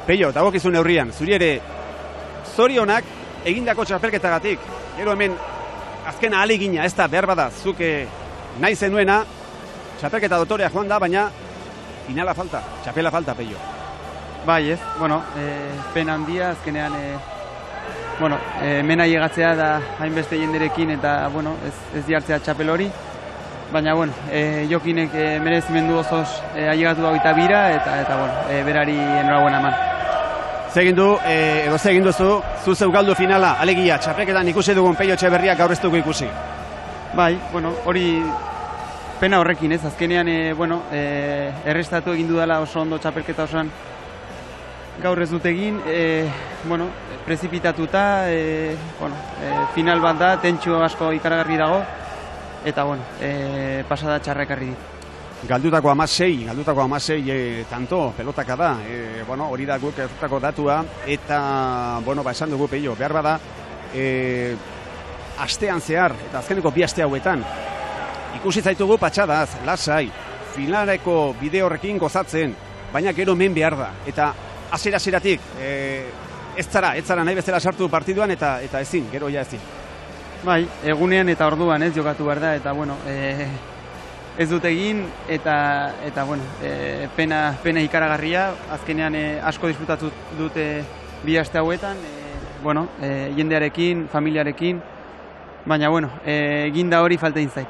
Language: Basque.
Peio, dagokizun neurrian, zuri ere zorionak egindako txapelketagatik. Gero hemen azken ahalegina, ez da behar bada, zuk nahi zenuena, txapelketa dotorea joan da, baina finala falta, txapela falta, Peio. Bai, ez, bueno, pena handia, azkenean, mena llegatzea da hainbeste jenderekin eta, bueno, ez jartzea txapel hori. Baina, bueno, Jokinek merezimendu osoz ailegatu da eta bira, eta bueno, berari enhorabuena eman. Zegin duzu, zu zeu galdu finala, alegia, txapelketan ikusi dugun Peio Etxeberriak gaur ez dugu ikusi. Bai, bueno, hori pena horrekin, ez, azkenean, errestatu egin dudala oso ondo txapelketa osoan gaur ez dut egin, prezipitatuta, final bat da, tentsio asko ikaragarri dago, eta, pasada txarrekarri dit. Galdutako 16 tanto, pelotaka da, hori da guk errutako datua, eta, esan dugu Peio, behar bada, astean zehar, eta azkeneko bi aste hauetan, ikusi zaitugu patxadaz, lasai, finalerako bide horrekin gozatzen, baina gero men behar da, eta hasiera-hasieratik ez zara nahi bezala sartu partiduan, eta ezin, gero ja ezin. Bai, egunean eta orduan ez jokatu behar da, eta ez dut egin, eta pena ikaragarria, azkenean asko disfrutatu dute bi aste hauetan, jendearekin, familiarekin, baina eginda hori falta zait.